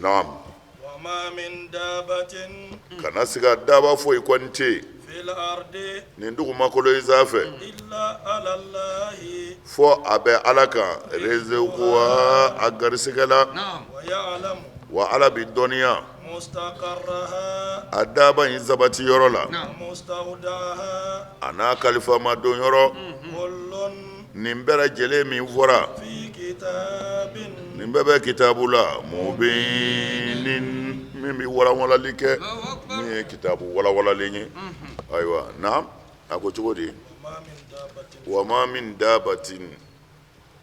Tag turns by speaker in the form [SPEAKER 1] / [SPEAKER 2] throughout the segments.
[SPEAKER 1] naam
[SPEAKER 2] وما من دابة
[SPEAKER 1] kana siga daba foyi kɔni tɛ yen
[SPEAKER 2] في الأرض
[SPEAKER 1] nin dugumakolo in sanfɛ
[SPEAKER 2] إلا على الله
[SPEAKER 1] fɔ a bɛ ala kan rezekuwa a garisɛgɛ la
[SPEAKER 2] ويعلم
[SPEAKER 1] wa ala bi dɔnniya
[SPEAKER 2] مستقرها
[SPEAKER 1] a daba in sabati yɔrɔ la
[SPEAKER 2] ومستودعها
[SPEAKER 1] a n'a kalifama don yɔrɔ
[SPEAKER 2] كل
[SPEAKER 1] nin bɛɛ lajɛlen min fɔra
[SPEAKER 2] في كتاب
[SPEAKER 1] nin bɛɛ bɛ kitabu la mubinin min bɛ walawalali kɛ min ye kitabu walawalalen ye ayiwa naam a ko cogo di
[SPEAKER 2] وما من دابة
[SPEAKER 1] wa ma min dabatin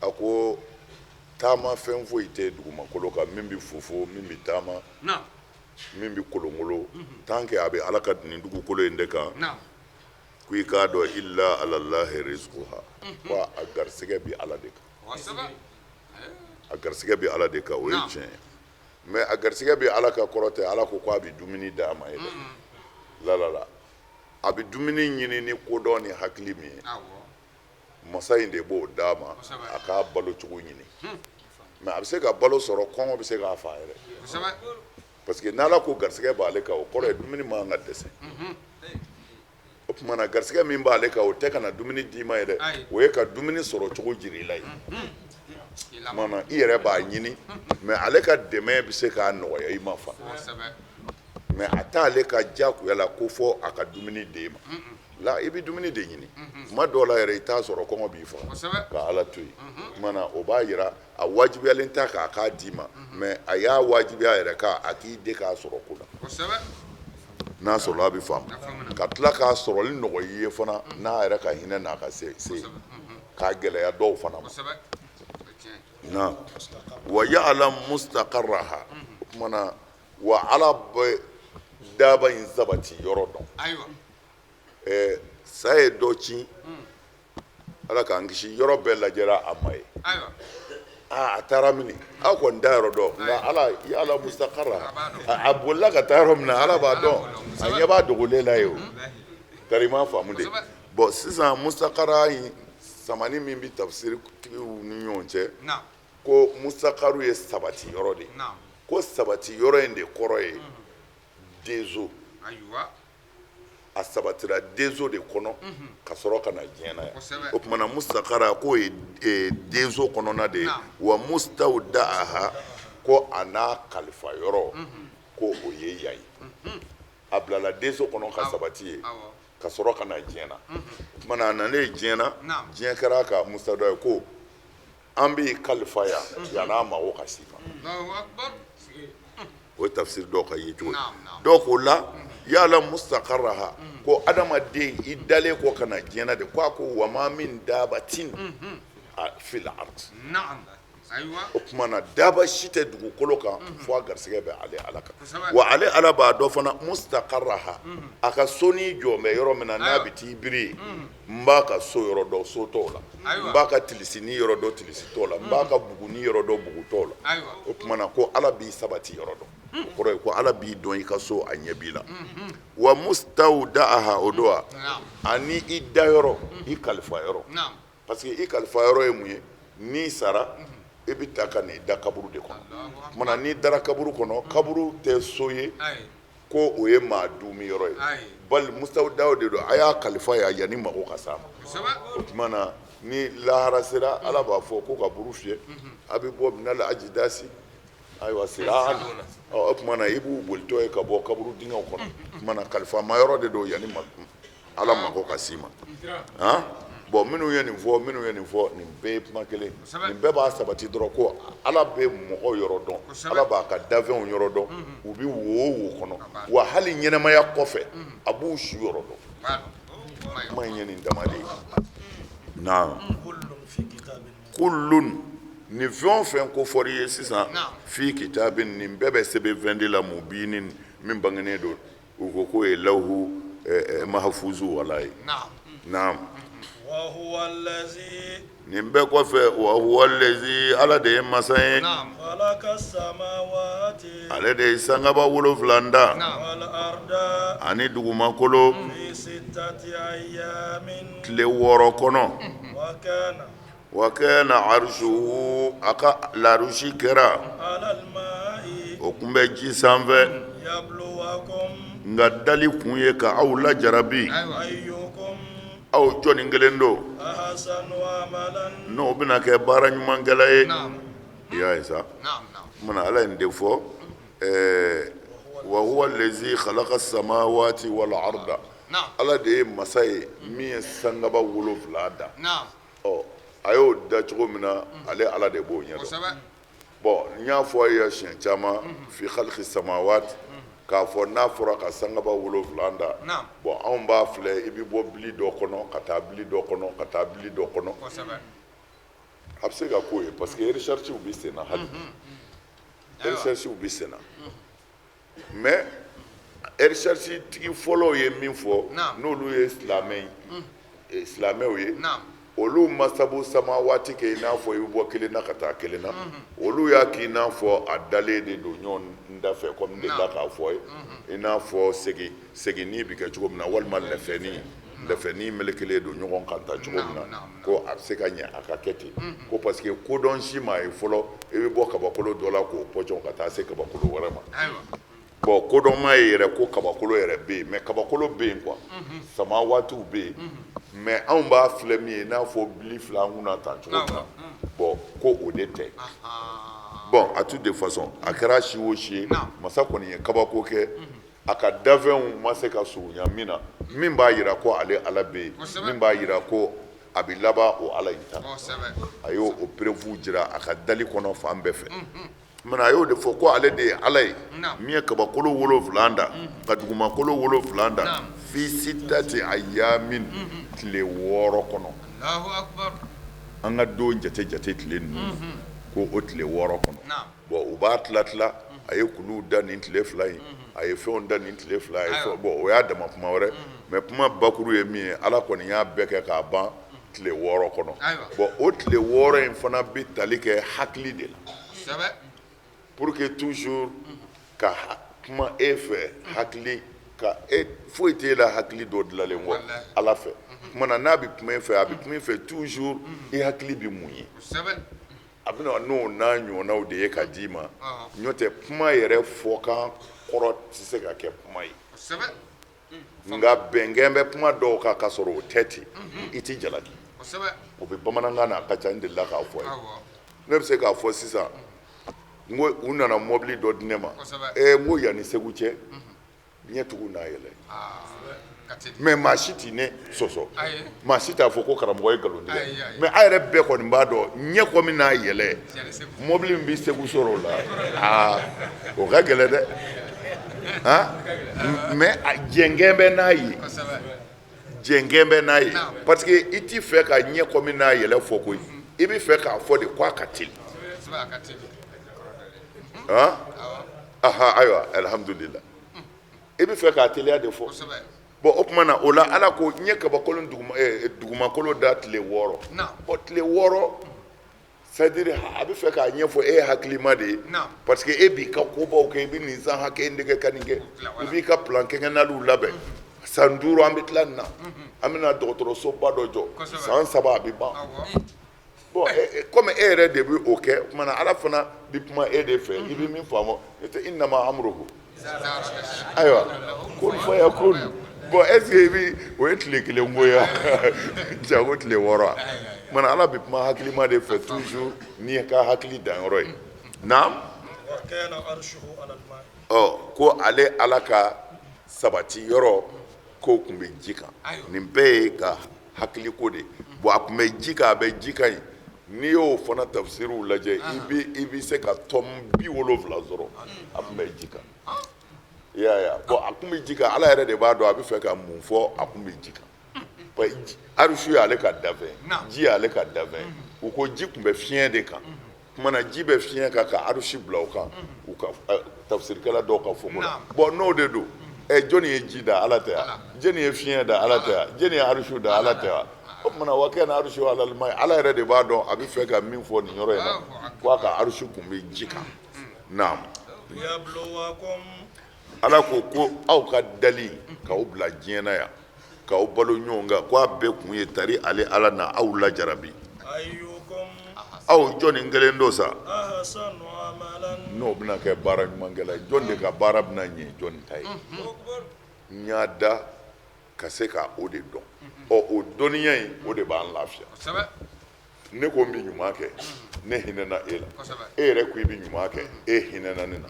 [SPEAKER 1] a ko taama fɛn foyi tɛ dugumakolo kan min bɛ fofo min bɛ taama min bɛ kolongolo tant que a bɛ ala ka nin dugukolo in de kan ko i k'a dɔn illa alallahi rizquha ko a garisɛgɛ bɛ ala de kan a garisɛgɛ bɛ ala de kan o ye tiɲɛ ye mais a garisɛgɛ bɛ ala ka kɔrɔ tɛ ala ko a bɛ dumuni d'a ma ye dɛ la a bɛ dumuni ɲini ni kodɔn ni hakili min ye masa in de b'o d'a ma a k'a balo cogo ɲini mais a bɛ se ka balo sɔrɔ kɔngɔ bɛ se k'a fa yɛrɛ parce que n'ala ko garisɛgɛ b'ale kan o kɔrɔ ye dumuni man ka dɛsɛ o tuma na garisɛgɛ min b'ale kan o tɛ ka na dumuni d'i ma ye dɛ o ye ka dumuni sɔrɔ cogo jira i la ye o tuma na i yɛrɛ b'a ɲini mais ale ka dɛmɛ bɛ se k'a nɔgɔya i ma fa mais a t'ale ka diyagoya la ko fɔ a ka dumuni d'e ma la i bɛ dumuni de ɲini tuma dɔw la yɛrɛ i t'a sɔrɔ kɔngɔ b'i faga ka ala to yen o tuma na o b'a yira a wajibiyalen t'a k'a k'a d'i ma mais a y'a wajibiya yɛrɛ k'a k'i de k'a sɔrɔ ko la n'a sɔrɔ a bɛ faamu ka tila k'a sɔrɔli nɔgɔya i ye fana n'a yɛrɛ ka hinɛ n'a ka se k'a gɛlɛya dɔw fana ma na wa ya'lam mustaqarraha o tuma na wa ala bɛ daba in sabati yɔrɔ dɔn sa ye dɔ ci ala k'an kisi yɔrɔ bɛɛ lajɛra a ma ye a taara mini aw kɔni da yɔrɔ dɔn nka ala ya'lam mustaqarraha a bolila ka taa yɔrɔ min na ala b'a dɔn a ɲɛ b'a dogolen la ye o kari ma faamu de bɔn sisan mustaqarra in samani min bɛ tafsiri tigiw ni ɲɔgɔn cɛ ko mustaqarru ye sabati yɔrɔ de ko sabati yɔrɔ in de kɔrɔ ye denzo a sabatira denzo de kɔnɔ ka sɔrɔ ka na diɲɛ na yan o tuma na mustaqarra k'o ye denzo kɔnɔna de ye wa mustawda'aha ko a n'a kalifa yɔrɔ ko o ye yan ye a bilala denzo kɔnɔ ka sabati ye ka sɔrɔ ka na diɲɛ na o tuma na a nalen diɲɛ na diɲɛ kɛra ka mustawda ye ko an b'i kalifa yan yan'a mago ka s'i ma o ye tafsiri dɔw ka ye cogo ye dɔw ko la yala mustaqarraha ko adamaden i dalen kɔ ka na diɲɛ na de ko a ko wa ma min dabatin fil ard o tuma na daba si tɛ dugukolo kan fo a garisɛgɛ bɛ ale ala kan wa ale ala b'a dɔn fana mustaqarraha a ka so n'i jɔ bɛ yɔrɔ min na n'a bɛ t'i biri yen n b'a ka so yɔrɔ dɔn so t'o la n b'a ka tilisini yɔrɔ dɔn tilisi t'o la n b'a ka buguni yɔrɔ dɔn bugu t'o la o tuma na ko ala b'i sabati yɔrɔ dɔn o kɔrɔ ye ko ala b'i dɔn i ka so a ɲɛ b'i la wa mustawda'aha o don wa ani i da yɔrɔ i kalifa yɔrɔ parce que i kalifa yɔrɔ ye mun ye n'i sara i bɛ taa ka n'i da kaburu de kɔnɔ o tuma na n'i dara kaburu kɔnɔ kaburu tɛ so ye ko o ye maa duumi yɔrɔ ye bali mustawdaw de don a y'a kalifa yan yanni mago ka s'a ma o tuma na ni lahara sera ala b'a fɔ ko ka buru fiyɛ a bɛ bɔ minal ajdasi ayiwa siraan o tuma na i b'u bolitɔ ye ka bɔ kaburu dingɛw kɔnɔ o tuma na kalifa ma yɔrɔ de don yanni ala mago ka s'i ma bɔn minnu ye nin fɔ nin bɛɛ ye kuma kelen nin bɛɛ b'a sabati dɔrɔn ko ala bɛ mɔgɔ yɔrɔ dɔn ala b'a ka dafɛnw yɔrɔ dɔn u bɛ wo kɔnɔ wa hali ɲɛnɛmaya kɔfɛ a b'u si yɔrɔ dɔn kuma in ye nin dama de ye na kullun nin fɛn o fɛn ko fɔr'i ye sisan fi kitabin nin bɛɛ bɛ sɛbɛnfɛn de la mubinin min bangenen don u ko k'o ye lawhu mahfuzu wala ye naam
[SPEAKER 2] وهو الذي
[SPEAKER 1] nin bɛɛ kɔfɛ wa huwa allazi ala de ye masa ye
[SPEAKER 2] خلق السماوات
[SPEAKER 1] ale de ye sangaba 7 da
[SPEAKER 2] والأرض
[SPEAKER 1] ani dugumakolo
[SPEAKER 2] في 6 أيام
[SPEAKER 1] tile 6 kɔnɔ
[SPEAKER 2] وكان
[SPEAKER 1] wa kana arshuhu a ka larushi kɛra
[SPEAKER 2] على الماء
[SPEAKER 1] o kun bɛ ji sanfɛ
[SPEAKER 2] yabluwakum
[SPEAKER 1] nka dali kun ye ka aw lajarabi
[SPEAKER 2] ayyukum
[SPEAKER 1] aw jɔnni kelen don
[SPEAKER 2] ahsanu amalan
[SPEAKER 1] n'o bɛna kɛ baara ɲumankɛla ye i y'a ye sa mana ala ye de fɔ wa huwa allazi khalaqa samawati wal arda ala de ye masa ye min ye sangaba 7 da a y'o da cogo min na ale ala de b'o ɲɛdɔn bon n y'a fɔ a ye siɲɛ caman fi khalqi samawati k'a fɔ n'a fɔra ka sangaba 7 da bon anw b'a filɛ i bɛ bɔ bili dɔ kɔnɔ ka taa bili dɔ kɔnɔ ka taa bili dɔ kɔnɔ a bɛ se ka k'o ye parce que recherche bɛ sen na hali recherche bɛ sen na mais recherche tigi fɔlɔw ye min fɔ n'olu ye silamɛw ye olu ma sabu samawati kɛ i n'a fɔ i bɛ bɔ kelen na ka taa kelen na olu y'a k'i n'a fɔ a dalen de don ɲɔgɔn da fɛ comme ne da k'a fɔ ye i n'a fɔ seginni bɛ kɛ cogo min na walima lɛfɛni melekelen don ɲɔgɔn kan ta cogo min na ko a bɛ se ka ɲɛ a ka kɛ ten ko parce que kodɔn si ma ye fɔlɔ i bɛ bɔ kabakolo dɔ la k'o pɔsɔn ka taa se kabakolo wɛrɛ ma bon kodɔn ma ye yɛrɛ ko kabakolo yɛrɛ bɛ yen mais kabakolo bɛ yen quoi samawatiw bɛ yen mais anw b'a filɛ min ye n'a fɔ bili fila an kunna tan cogo min na bon ko o de tɛ bon à toutes les façons a kɛra si o si ye masa kɔni ye kabako kɛ a ka dafɛnw ma se ka surunya min na min b'a jira ko ale ala bɛ yen min b'a jira ko a bɛ laban o ala in ta a y'o preuve jira a ka dali kɔnɔ fan bɛɛ fɛ mana a y'o de fɔ ko ale de ye ala ye min ye kabakolo 7 da ka dugumakolo 7 da fi sittati ayyamin tile 6 kɔnɔ an ka don jate tile ninnu ko o tile 6 kɔnɔ bon u b'a tila a ye kuluw da nin tile 2 in a ye fɛnw da nin tile 2 a ye bon o y'a dama kuma wɛrɛ mais kuma bakuru ye min ye ala kɔni y'a bɛɛ kɛ k'a ban tile 6 kɔnɔ bon o tile 6 in fana bɛ tali kɛ hakili de la pour que toujours ka kuma e fɛ hakili ka foyi t'e la hakili dɔ dilanlen kɔ ala fɛ kuma na n'a bɛ kuma e fɛ a bɛ kuma e fɛ toujours e hakili bɛ mun ye a bɛna n'o n'a ɲɔgɔnnaw de ye ka d'i ma n'o tɛ kuma yɛrɛ fɔkan kɔrɔ tɛ se ka kɛ kuma ye nka bɛnkan bɛ kuma dɔw kan ka sɔrɔ o tɛ ten i tɛ jalaki o bɛ bamanankan na a ka ca n delila k'a fɔ ye ne bɛ se k'a fɔ sisan n ko u nana mɔbili dɔ di ne ma n ko yanni segu cɛ ɲɛ tugu n'a yɛlɛ mais maa si t'i ne sɔsɔ maa si t'a fɔ ko karamɔgɔ ye nkalon tigɛ mais a yɛrɛ bɛɛ kɔni b'a dɔn ɲɛ kɔ min n'a yɛlɛ mɔbili min bɛ segu sɔrɔ o la o ka gɛlɛn dɛ mais jɛngɛn bɛ n'a ye jɛngɛn bɛ n'a ye parce que i t'i fɛ ka ɲɛ kɔ min n'a yɛlɛ fɔ koyi i bɛ fɛ k'a fɔ de ko a ka teli ayiwa alhamdulillah i bɛ fɛ k'a teliya de fɔ bon o tuma na o la ala ko n ye kabakolo dugumakolo da tile 6 bon tile 6 c'est à dire a bɛ fɛ k'a ɲɛfɔ e ye hakilima de ye parce que e b'i ka kobaw kɛ i bɛ nin san hakɛ in de kɛ ka nin kɛ i b'i ka plan kɛɲɛnaliw labɛn san 5 an bɛ tila nin na an bɛna dɔgɔtɔrɔsoba dɔ jɔ san 7 a bɛ ban bon comme e yɛrɛ de bɛ o kɛ o tuma na ala fana bɛ kuma e de fɛ i bɛ min faamu n'o innama amruhu ayiwa kun fayakun bon est ce que i bɛ o ye tile 1 ko ye jango tile 6 mana ala bɛ kuma hakilima de fɛ toujours n'i ka hakili danyɔrɔ ye naam ko ale ala ka sabati yɔrɔ ko tun bɛ ji kan nin bɛɛ ye ka hakili ko de bon a tun bɛ ji kan a bɛ ji kan yen n'i y'o fana tafsiriw lajɛ i bɛ se ka tɔn 70 sɔrɔ a tun bɛ ji kan i y'a ye bon a tun bɛ ji kan ala yɛrɛ de b'a dɔn a bɛ fɛ ka mun fɔ a tun bɛ ji kan arusu y'ale ka dafɛn ji y'ale ka dafɛn u ko ji tun bɛ fiɲɛ de kan tuma na ji bɛ fiɲɛ kan ka arusi bila o kan u ka tafsirikɛla dɔw ka fɔ ko la bon n'o de don jɔnni ye ji da ala tɛ wa jɔnni ye fiɲɛ da ala tɛ wa jɔnni ye arusu da ala tɛ wa o tuma na wa kɛnɛ arusu alalima ye ala yɛrɛ de b'a dɔn a bɛ fɛ ka min fɔ nin yɔrɔ in na ko a ka arusu tun bɛ ji kan naam ala ko aw ka dali k'aw bila diɲɛ na yan k'aw balo ɲɔgɔn kan ko a bɛɛ kun ye tari ale ala na aw lajarabi aw jɔnni kelen do sa
[SPEAKER 2] عملا
[SPEAKER 1] n'o bɛna kɛ baara ɲumankɛla ye jɔn de ka baara bɛna ɲɛ jɔn ta ye n y'a da ka se ka o de dɔn o dɔnniya in o de b'an lafiya ne ko n bɛ ɲuman kɛ ne hinɛna e la e yɛrɛ ko i bɛ ɲuman kɛ e hinɛna ne na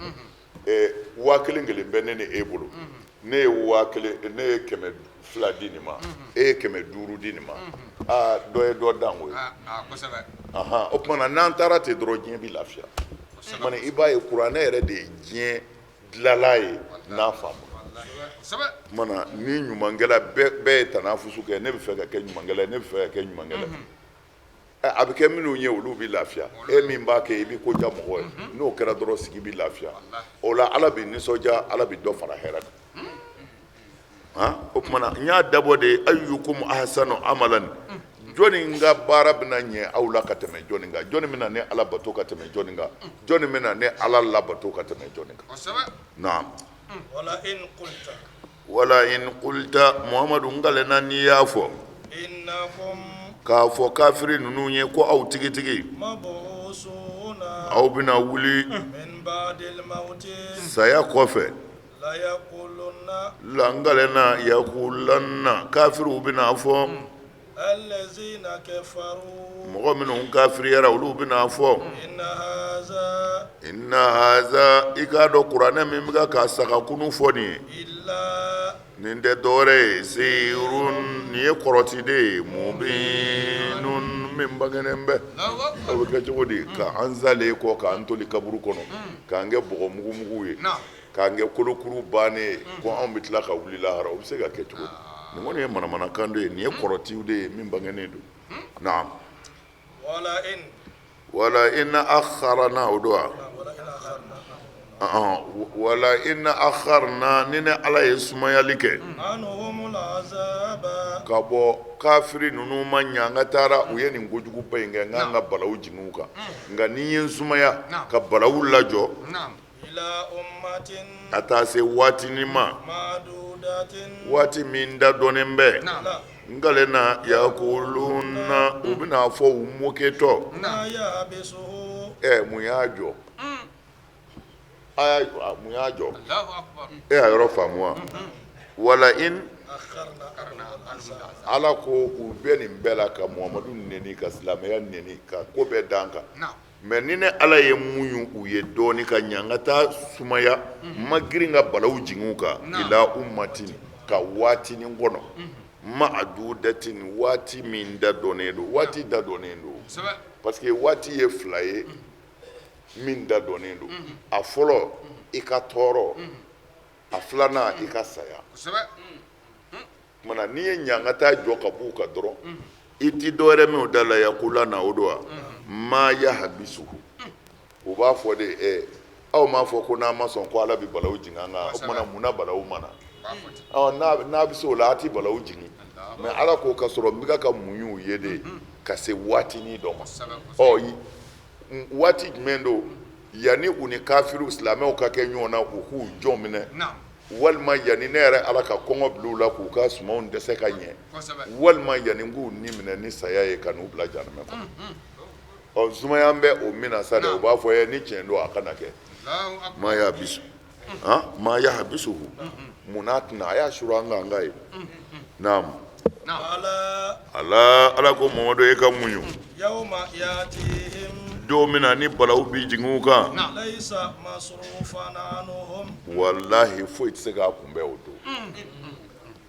[SPEAKER 1] 1000 bɛ ne ni e bolo ne ye 1000 ne ye 200 di nin ma e ye 500 di nin ma dɔ ye dɔ dan o ye o tuma na n'an taara ten dɔrɔn diɲɛ bɛ lafiya o i b'a ye kuranɛ yɛrɛ de ye diɲɛ dilanla ye n'a faamuna o tuma na ni ɲumankɛla bɛɛ ye tanafusu kɛ ne bɛ fɛ ka kɛ ɲumankɛla ye ne bɛ fɛ ka kɛ ɲumankɛla ye a bɛ kɛ minnu ye olu bɛ lafiya e min b'a kɛ i bɛ ko diya mɔgɔ ye n'o kɛra dɔrɔn sigi bɛ lafiya o la ala bɛ nisɔndiya ala bɛ dɔ fara hɛrɛ kan o tuma na n y'a dabɔ de ayyukum ahsanu amalan jɔnni ka baara bɛna ɲɛ aw la ka tɛmɛ jɔnni kan jɔnni bɛna ne ala bato ka tɛmɛ jɔnni kan jɔnni bɛna ne ala labato ka tɛmɛ jɔnni kan naam wala in qulta muhamadu ngalena n'i y'a fɔ k'a fɔ kafiri ninnu ye ko aw tigitigi aw bɛna wuli saya kɔfɛ la ngalena yakulanna kafiriw bɛna fɔ mɔgɔ minnu kafiriyara olu bɛna fɔ inna haza i k'a dɔn kuranɛ min bɛ ka sagakunu fɔ nin ye nin tɛ dɔwɛrɛ ye sihirun nin ye kɔrɔti de ye mubinun min bangenen bɛ a bɛ kɛ cogo di ka an zalen kɔ k'an toli kaburu kɔnɔ k'an kɛ bɔgɔ mugumugu ye k'an kɛ kolokuru bannen ye ko anw bɛ tila ka wuli lahara o bɛ se ka kɛ cogo di nin kɔni ye manamanakan dɔ ye nin ye kɔrɔtiw de ye min bangenen don naam wala inna akharna o don wa wala inna akharna ni ne ala ye sumayali kɛ ka bɔ kafiri ninnu ma ɲɛ an ka taara u ye nin kojuguba in kɛ n k'an ka balawu jigin u kan nka ni n ye sumaya ka balawu lajɔ ka taa se waatinin ma waati min da dɔnnen bɛ ngalena yakuluna u bɛna fɔ u mɔkɛtɔ mun y'a jɔ mun y'a jɔ e y'a yɔrɔ faamu wa wala in ala ko u bɛ nin bɛɛ la ka muhamadu neni ka silamɛya neni ka ko bɛɛ dan kan mɛ ni ne ala ye mun u ye dɔɔni ka ɲɛ an ka taa sumaya ma girin ka balawu jigin u kan ila ummatin ka waatinin kɔnɔ ma a du datin waati min da dɔnnen don waati da dɔnnen don parce que waati ye fila ye min da dɔnnen don a fɔlɔ i ka tɔɔrɔ a filanan i ka saya mana n'i ye ɲɛ an ka taa jɔ ka b'u ka dɔrɔn i ti dɔwɛrɛ min o da la yakula na o don wa ma yahabisuhu u b'a fɔ de aw m'a fɔ ko n'an ma sɔn ko ala bɛ balawu jigin an kan o tumana mun na balawu ma na n'a bɛ se o la a ti balawu jigin mɛ ala ko ka sɔrɔ n bɛ ka mun y'u ye de ka se waatinin dɔ ma waati jumɛn don yanni u ni kafiriw silamɛw ka kɛ ɲɔgɔn na u k'u jɔn minɛ walima yanni ne yɛrɛ ala ka kɔngɔ bila u la k'u ka sumanw dɛsɛ ka ɲɛ walima yanni k'u ni minɛ ni saya ye ka n'u bila janɛmɛ kɔnɔ sumaya bɛ o min na sa dɛ u b'a fɔ ni tiɲɛ don a kana kɛ ma yahabisuhu munna tɛna a y'a suru an kan ye naam ala ko mamadu e ka muɲu don min na ni balawu bi jigin u kan walahi foyi tɛ se k'a kunbɛn o don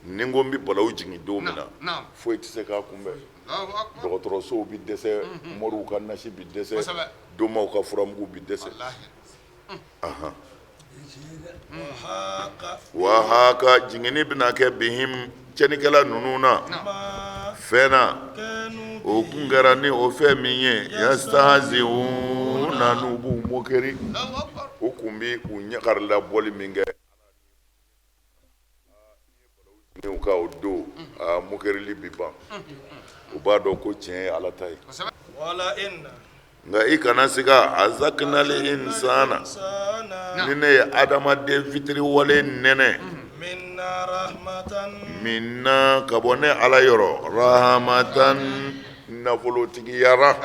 [SPEAKER 1] ni n ko n bɛ balawu jigin don min na foyi tɛ se k'a kunbɛn dɔgɔtɔrɔsow bɛ dɛsɛ mɔriw ka nasi bɛ dɛsɛ donmaw ka furamugu bɛ dɛsɛ wa haka jigini bɛna kɛ bihim cɛnikɛla ninnu na fɛn na o kun kɛra ni o fɛn min ye yastahzi'una n'u b'u mokeri u kun bɛ u ɲagarila bɔli min kɛ n'u ka o don mokerili bɛ ban u b'a dɔn ko tiɲɛ ye ala ta ye nka i kana se ka azakinali insana ni ne ye adamaden fitiri wale nɛnɛ minna ka bɔ ne ala yɔrɔ rahmatan nafolotigiyara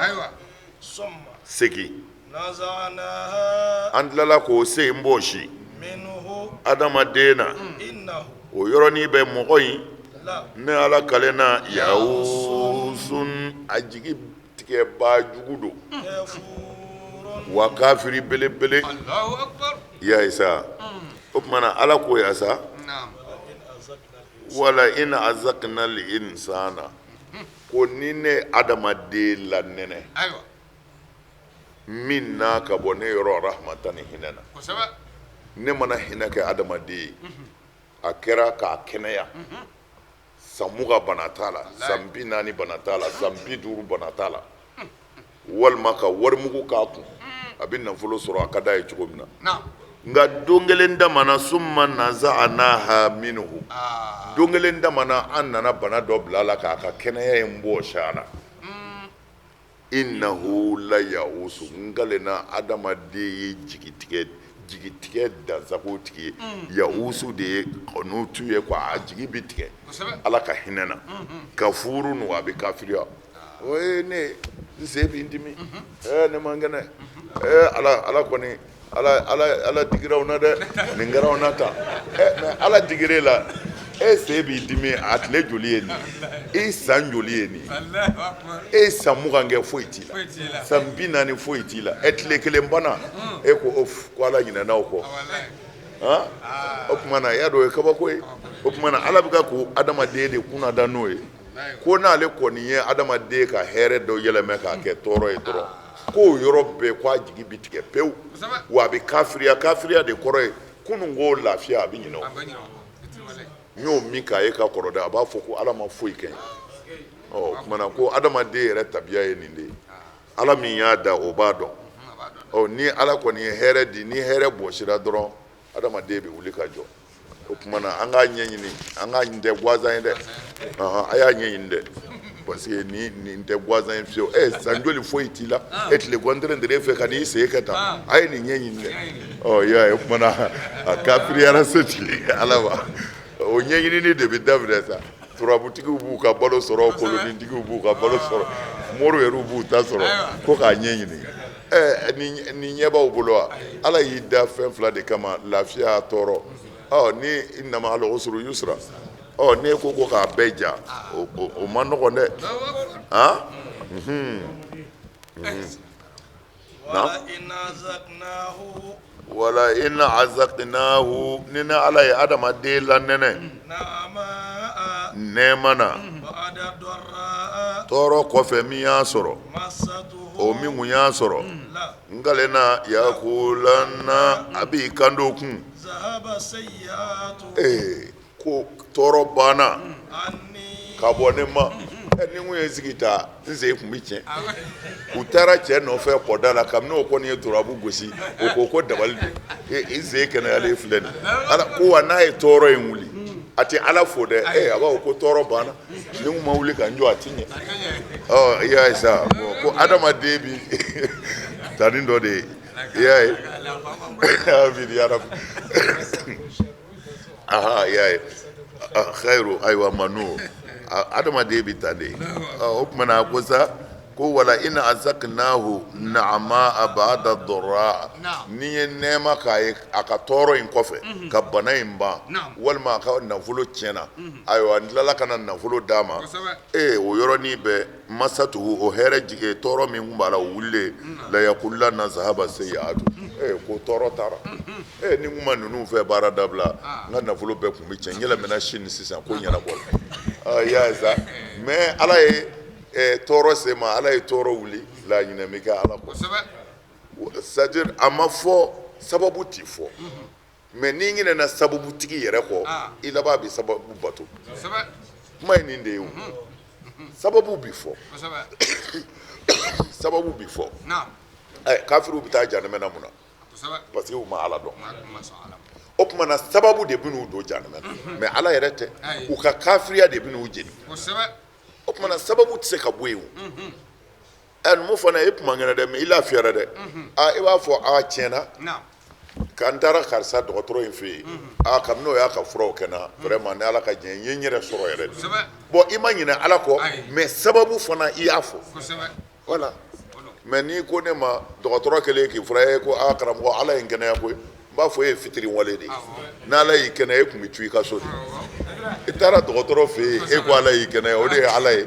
[SPEAKER 1] segi
[SPEAKER 2] نزعناها
[SPEAKER 1] an tilala k'o se in bɔsi
[SPEAKER 2] منه
[SPEAKER 1] adamaden na
[SPEAKER 2] إنه
[SPEAKER 1] o yɔrɔnin bɛ mɔgɔ in
[SPEAKER 2] لا
[SPEAKER 1] ne ala kale na yawusun a jigi tigɛba jugu don
[SPEAKER 2] كفور
[SPEAKER 1] wa kafiri belebele
[SPEAKER 3] Allahu Akbar.
[SPEAKER 1] ya isa o tumana ala ko ya sa
[SPEAKER 3] Naam.
[SPEAKER 1] wala in azakna al insana ko ni ne adamaden la nɛnɛ
[SPEAKER 3] Aywa.
[SPEAKER 1] min na ka bɔ ne yɔrɔ rahmatan ni hinɛ na
[SPEAKER 3] Kosɛbɛ.
[SPEAKER 1] ne mana hinɛ kɛ adamaden ye a kɛra k'a kɛnɛya san mugan bana t'a la san 40 bana t'a la san 50 bana t'a la walima ka warimugu k'a kun a bɛ nafolo sɔrɔ a ka d'a ye cogo min na
[SPEAKER 3] Naam.
[SPEAKER 1] nka don kelen damana summa naza'naha minhu
[SPEAKER 3] Ah.
[SPEAKER 1] don kelen damana an nana bana dɔ bila a la k'a ka kɛnɛya in bɔ sa la innahu la ya'usu ngalena adamaden ye jigitigɛ dansago tigi ye ya'usu de ye kɔnɔtu ye quoi a jigi bi tigɛ
[SPEAKER 3] Kosɛbɛ.
[SPEAKER 1] ala ka hinɛ na ka furu nu a bɛ kafiriya o ye ne n sen b'i dimi ne man kɛnɛ ala kɔni ala digiraw na dɛ nin kɛraw na tan mais ala digire la sen b'i dimi a tile joli ye nin i san joli ye nin
[SPEAKER 3] Allahu Akbar.
[SPEAKER 1] san mugan kɛ foyi t'i
[SPEAKER 3] Foyi t'i la.
[SPEAKER 1] la san 40 foyi t'i la tile kelen bana ko of ko ala ɲinɛnaw kɔ
[SPEAKER 3] Wallahi.
[SPEAKER 1] o tuma na y'a dɔn o ye kabako ye o tuma na ala bɛ ka ko adamaden de kunna da n'o ye ko n'ale kɔni ye adamaden ka hɛrɛ dɔ yɛlɛmɛ k'a kɛ tɔɔrɔ ye dɔrɔn k'o yɔrɔ bɛɛ k'a jigi bi tigɛ pewu
[SPEAKER 3] Kosɛbɛ.
[SPEAKER 1] wa a bɛ kafiriya de kɔrɔ ye kunun ko lafiya a bɛ ɲinɛ o
[SPEAKER 3] An bɛ ɲinɛ o kɔ. Fitiri wallahi.
[SPEAKER 1] n y'o min k'a ye ka kɔrɔ dɛ a b'a fɔ ko ala ma foyi kɛ n ye o tuma na ko adamaden yɛrɛ tabiya ye nin de ye ala min y'a da o b'a dɔn
[SPEAKER 3] A b'a dɔn.
[SPEAKER 1] ni ala kɔni ye hɛrɛ di ni hɛrɛ bɔsira dɔrɔn adamaden bɛ wuli ka jɔ o tuma na an k'a ɲɛɲini an k'a nin tɛ gansan ye dɛ a y'a ɲɛɲini dɛ parce que nin tɛ gansan ye fiyewu san joli foyi t'i la tile gɔntɛrɛn fɛ ka n'i sen kɛ tan a ye nin ɲɛɲini dɛ i y'a ye o tuma na a kafiriyara setigi ala ma o ɲɛɲinini de bɛ daminɛ sa turabutigiw b'u ka balo sɔrɔ kolonitigiw b'u ka balo sɔrɔ mori yɛrɛ b'u ta sɔrɔ ko k'a ɲɛɲini nin ɲɛ b'aw bolo wa ala y'i da fɛn fila de kama lafiya tɔɔrɔ ni nama ala usru yusra ne ko k'a bɛɛ ja o ma nɔgɔn dɛ
[SPEAKER 2] ولئن أذقناه
[SPEAKER 1] wala in azaqnahu ni na ala ye adamaden la nɛnɛ
[SPEAKER 2] نعماء
[SPEAKER 1] nɛɛma na
[SPEAKER 2] بعد ضراء
[SPEAKER 1] tɔɔrɔ kɔfɛ min y'a sɔrɔ
[SPEAKER 2] مسته
[SPEAKER 1] o min kun y'a sɔrɔ
[SPEAKER 2] لا
[SPEAKER 1] ngalena yakulanna a b'i kando kun
[SPEAKER 2] ذهب السيئات
[SPEAKER 1] ko tɔɔrɔ banna
[SPEAKER 2] عني
[SPEAKER 1] ka bɔ ne ma ni kun ye sigi ta n sen kun bi tiɲɛ u taara cɛ nɔfɛ kɔda la kabini o kɔni ye turabu gosi o ko dabali don i sen kɛnɛyalen filɛ nin ala ko wa n'a ye tɔɔrɔ in wuli a tɛ ala fo dɛ a b'a fɔ ko tɔɔrɔ banna ni kun ma wuli ka n jɔ a ti ɲɛ i y'a ye sa ko adamaden bi tani dɔ de ye i y'a ye amina ya rabi i y'a ye khairu ayiwa manu adamaden bi tan de o tuma na ko sa ko wala ina azaknahu na'ama ba'da dharra ni ye nɛɛma k'a ye a ka tɔɔrɔ in kɔfɛ ka bana in ban walima a ka nafolo tiɲɛna ayiwa n tilala ka na nafolo d'a ma o yɔrɔnin bɛɛ masatuhu o hɛrɛ jigi tɔɔrɔ min kun b'a la o wulilen la yaqulanna zahaba sayyi'atu ko tɔɔrɔ taara ni kun ma ninnu fɛ baara dabila n ka nafolo bɛɛ kun bɛ tiɲɛ n yɛlɛmɛna sini sisan ko ɲɛnabɔ la i y'a ye sa mais ala ye tɔɔrɔ se ma ala ye tɔɔrɔ wuli laɲinɛ min kɛ ala kɔ c'est-à-dire a ma fɔ sababu t'i fɔ mais n'i ɲinɛna sababutigi yɛrɛ kɔ i laban bɛ sababu bato kuma ye nin de ye o sababu bi fɔ sababu bi fɔ kafiriw bɛ taa janɛmɛ na mun na parce que u ma ala dɔn o tuma na sababu de bɛ n'u don janɛmɛ na mais ala yɛrɛ tɛ u ka kafiriya de bɛ n'u jeni o tuma na sababu tɛ se ka bɔ yen o numu fana e kuma ŋɛnɛ dɛ mais i lafiyara dɛ i b'a fɔ tiɲɛna k'an taara karisa dɔgɔtɔrɔ in fɛ yen kabini o y'a ka furaw kɛ n na vraiment ni ala ka diɲɛ n ye n yɛrɛ sɔrɔ yɛrɛ de bon i ma ɲinɛ ala kɔ mais sababu fana i y'a fɔ voilà mais n'i ko ne ma dɔgɔtɔrɔ kɛlen k'i fura ye ko karamɔgɔ ala ye n kɛnɛya koyi n b'a fɔ e ye fitiri wale de ye n'ala y'i kɛnɛya e tun bɛ tu i ka so de i taara dɔgɔtɔrɔ fɛ yen e ko ala y'i kɛnɛya o de ye ala ye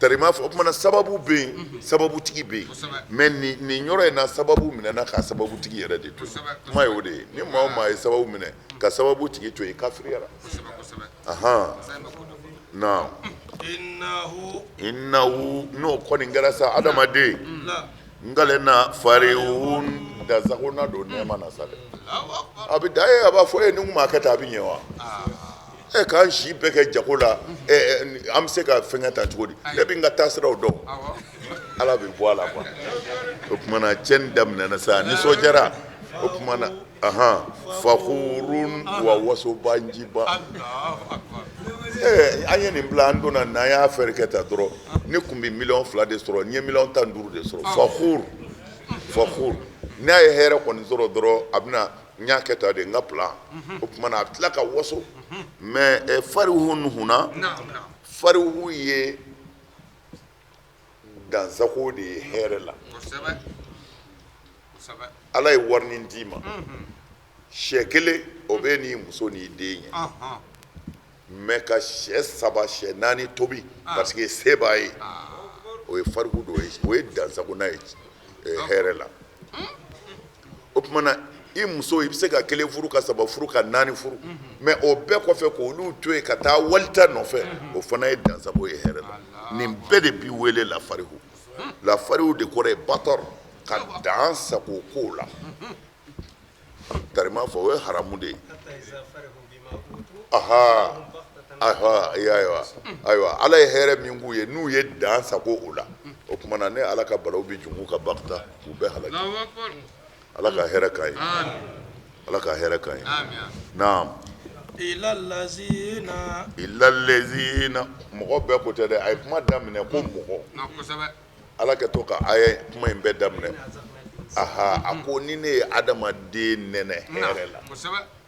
[SPEAKER 1] tarima fɔ o tumana sababu bɛ yen sababutigi bɛ yen mais nin yɔrɔ in na sababu minɛna ka sababutigi yɛrɛ de to kuma ye o de ye ni maa o maa ye sababu minɛ ka sababutigi to yen kafiriyara naam innahu n'o kɔni kɛra sa adamaden ngale na farihun dasagona don nɛɛma na sa dɛ a bɛ da a b'a fɔ ni kun m'a kɛ tan a bɛ ɲɛ wa k'an si bɛɛ kɛ jago la an bɛ se ka fɛnkɛ ta cogo di ne bɛ n ka taasiraw dɔn ala bɛ bɔ a la quoi o kumana cɛnni daminɛna sa nisɔndiyara o kumana fakhurun wa wasobanjiba an ye nin bila an donna n'an y'a fɛɛrɛ kɛ tan dɔrɔn ne kun bɛ miliyɔn 2 de sɔrɔ n ye miliyɔn 15 de sɔrɔ fakhur n'a ye hɛrɛ kɔni sɔrɔ dɔrɔn a bɛna n y'a kɛ tan de n ka plan o kumana a bɛ tila ka waso mais farihun hunna farihu ye dansago de ye hɛrɛ la ala ye warinin d'i ma sɛ kelen o bɛ n'i muso n'i den ye mais ka sɛ 3 sɛ 4 tobi parce que se b'a ye o ye farihu dɔ ye o ye dansagona ye hɛrɛ la o tumana i muso i bɛ se ka 1 furu ka 3 furu ka 4 furu mais o bɛɛ kɔfɛ k'olu to yen ka taa walita nɔfɛ o fana ye dansago ye hɛrɛ la nin bɛɛ de bi wele la farihu de kɔrɔ ye bator ka dan sago ko la tarima fɔ o ye haramu de ye ayiwa ala ye hɛrɛ min k'u ye n'u ye dan sago o la o kumana ne ala ka balaw bɛ jun k'u ka bakita k'u bɛɛ halaki ala ka hɛrɛ k'an ye ala ka hɛrɛ k'an ye naam ilalezina mɔgɔ bɛɛ ko tɛ dɛ a ye kuma daminɛ ko mɔgɔ ala ka to ka aya kuma in bɛɛ daminɛ a ko ni ne ye adamaden nɛnɛ hɛrɛ la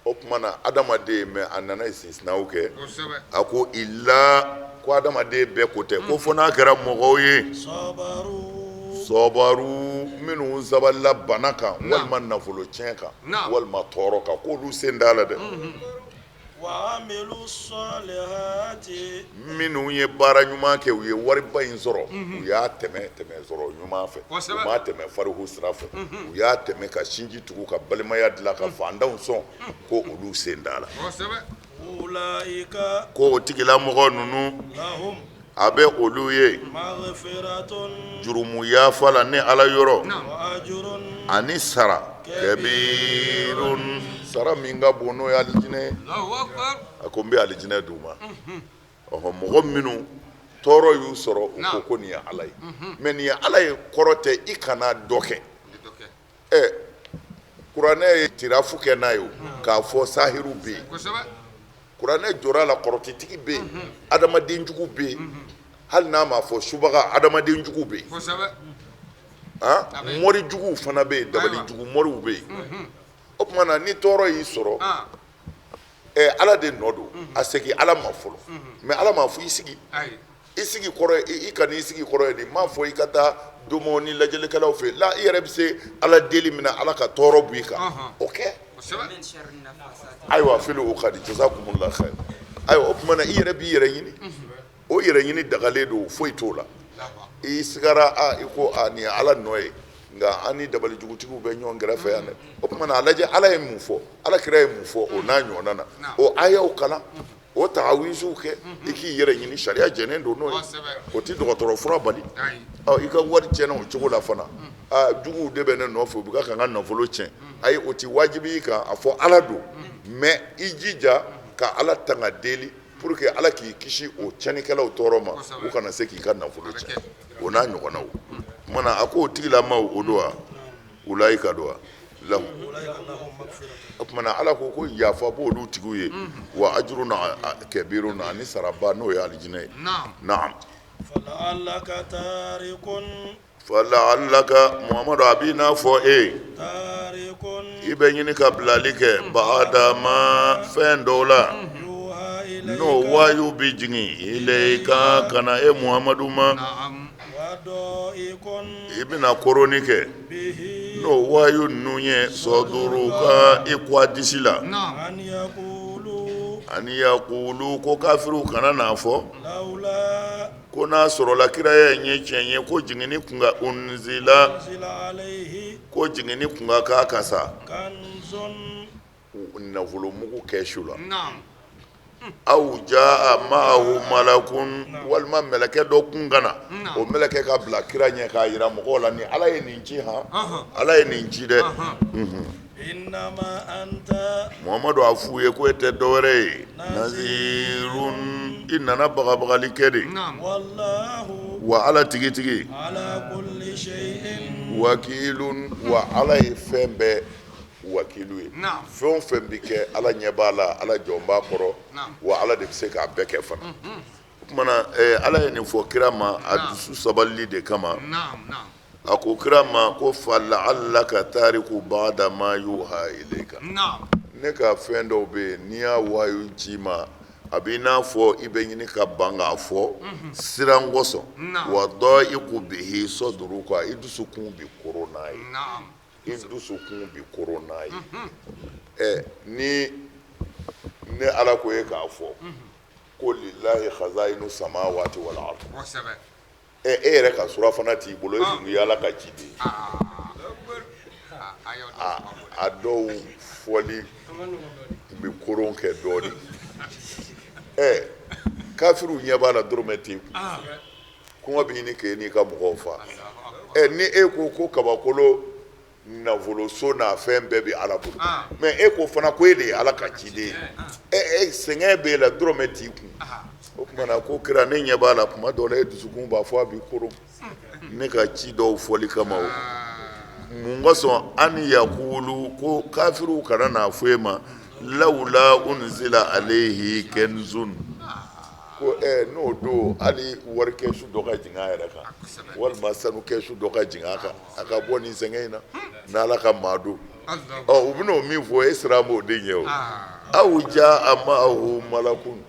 [SPEAKER 1] o kumana adamaden mais a nana istisnaw kɛ a ko ko adamaden bɛɛ ko tɛ ko fo n'a kɛra mɔgɔw ye sɔbaru minnu sabalila bana kan walima nafolo tiɲɛ kan walima tɔɔrɔ kan k'olu sen da la dɛ minnu ye baara ɲuman kɛ u ye wariba in sɔrɔ u y'a tɛmɛ sɔrɔ ɲuman fɛ u m'a tɛmɛ farihu sira fɛ u y'a tɛmɛ ka sinji tugu ka balimaya dilan ka fandanw sɔn ko olu sen da la ko o tigilamɔgɔ ninnu a bɛ olu ye jurumu yafa la ni ala yɔrɔ ani sara kabirun sara min ka bon n'o ye alijinɛ ye a ko n bɛ alijinɛ d'u ma mɔgɔ minnu tɔɔrɔ y'u sɔrɔ u ko ko nin ye ala ye mais nin ye ala ye kɔrɔ tɛ i kana dɔ kɛ kuranɛ ye tirafu kɛ n'a ye k'a fɔ sahiru bɛ yen kuranɛ jɔra la kɔrɔtitigi bɛ yen adamaden jugu bɛ yen hali n'a ma fɔ subaga adamaden jugu bɛ yen mɔri juguw fana bɛ yen dabali jugu mɔriw bɛ yen o kumana ni tɔɔrɔ y'i sɔrɔ ala de nɔ don a segin ala ma fɔlɔ mais ala m'a fɔ i sigi kɔrɔ i ka n'i sigi kɔrɔ ye de m'a fɔ i ka taa domo ni lajɛlikɛlaw fɛ la i yɛrɛ bɛ se ala deli min na ala ka tɔɔrɔ b'i kan o kɛ ayiwa fili o ka di jazakumullahu khair ayiwa o kumana i yɛrɛ b'i yɛrɛ ɲini o yɛrɛ ɲini dagalen don foyi t'o la i sigara i ko nin ye ala nɔ ye nka an ni dabali jugutigiw bɛ ɲɔgɔn kɛrɛfɛ yan dɛ o kumana a lajɛ ala ye mun fɔ ala kira ye mun fɔ o n'a ɲɔgɔnna na o ayaw kalan o taawisiw kɛ i k'i yɛrɛ ɲini sariya jɛnen don n'o ye o ti dɔgɔtɔrɔ fura bali i ka wari tiɲɛna o cogo la fana juguw de bɛ ne nɔfɛ u bɛ ka n ka nafolo tiɲɛ ayi o ti wajibi i kan a fɔ ala don mais i jija ka ala tanga deli pour que ala k'i kisi o tiɲɛnikɛlaw tɔɔrɔ ma u kana se k'i ka nafolo tiɲɛ o n'a ɲɔgɔnnaw mana a ko o tigilamaw o don wa ulayika don wa lahu o kumana ala ko yafa b'olu tigiw ye wa ajurun kabirun ani saraba n'o ye alijinɛ ye naam fala'allaka muhamadu a b'i n'a fɔ i bɛ ɲini ka bilali kɛ ba'adama fɛn dɔw la n'o wayu bi jigin ilayika kana muhamadu ma ibina koroni kɛ
[SPEAKER 2] به
[SPEAKER 1] n'o wayu ninnu ye sɔduruka i kwa disi la
[SPEAKER 2] أن يقولوا
[SPEAKER 1] ani yakulu ko kafiru kana n'a fɔ
[SPEAKER 2] لولا
[SPEAKER 1] ko n'a sɔrɔla kira ye ɲɛ tiɲɛ ye ko jiginni kun ka unzila
[SPEAKER 2] أنزل عليه
[SPEAKER 1] ko jiginni kun ka k'a kan sa
[SPEAKER 2] كنز
[SPEAKER 1] nafolomugu kɛsu la
[SPEAKER 3] نعم
[SPEAKER 1] aw jaa ma'ahu malakun walima mɛlɛkɛ dɔ kun kana o mɛlɛkɛ ka bila kira ɲɛ k'a yira mɔgɔw la ni ala ye nin ci ala ye nin ci dɛ
[SPEAKER 2] إنما أنت
[SPEAKER 1] muhamadu a f'u ye ko e tɛ dɔwɛrɛ ye nazirun i nana bagabagali kɛ de
[SPEAKER 3] نعم
[SPEAKER 2] والله
[SPEAKER 1] wa ala tigitigi
[SPEAKER 2] على كل شيء
[SPEAKER 1] wakilun wa ala ye fɛn bɛɛ wakilu ye
[SPEAKER 3] نعم
[SPEAKER 1] fɛn o fɛn bi kɛ ala ɲɛ b'a la ala jɔn b'a kɔrɔ
[SPEAKER 3] نعم
[SPEAKER 1] wa ala de bɛ se k'a bɛɛ kɛ fana o tumana ala ye nin fɔ kira ma a dusu sabalili de kama
[SPEAKER 3] نعم نعم
[SPEAKER 1] a ko kira ma ko fala'allaka tariku ba'da ma yuha ilayka
[SPEAKER 3] نعم
[SPEAKER 1] ne ka fɛn dɔw bɛ yen n'i y'a wayu ci ma a b'i n'a fɔ i bɛ ɲini ka ban k'a fɔ siran kosɔn wa da'iqu bihi sadruka i dusukun bi koron n'a ye
[SPEAKER 3] نعم
[SPEAKER 1] i dusukun bi koron n'a ye ni ala ko ye k'a fɔ ko lillahi khaza'inu samawati wal ard
[SPEAKER 3] وسبب
[SPEAKER 1] e yɛrɛ ka surafana t'i bolo e dun ye ala ka ci de ye a dɔw fɔli bɛ koron kɛ dɔɔni kafiru ɲɛ b'a la dɔrɔmɛ t'i kun kɔngɔ b'i ɲini k'e n'i ka mɔgɔw fa ni e ko kabakolo nafoloso n'a fɛn bɛɛ bɛ ala bolo mɛ e ko fana ko e de ye ala ka ciden ye sɛgɛn b'e la dɔrɔmɛ t'i kun o tumana ko kira ne ɲɛ b'a la tuma dɔw la e dusukun b'a fɔ a b'i koron ne ka ci dɔw fɔli kama o mun ka sɔn an yakulu ko kafiru kana n'a fɔ e ma lawula unzila alayhi kenzun ko n'o don hali wari kɛsu dɔ ka jigin a yɛrɛ kan walima sanu kɛsu dɔ ka jigin a kan a ka bɔ nin sɛgɛn in na n'ala ka maa don u bɛna o min fɔ e sira m'o den ye o aw jaa ma'ahu malakun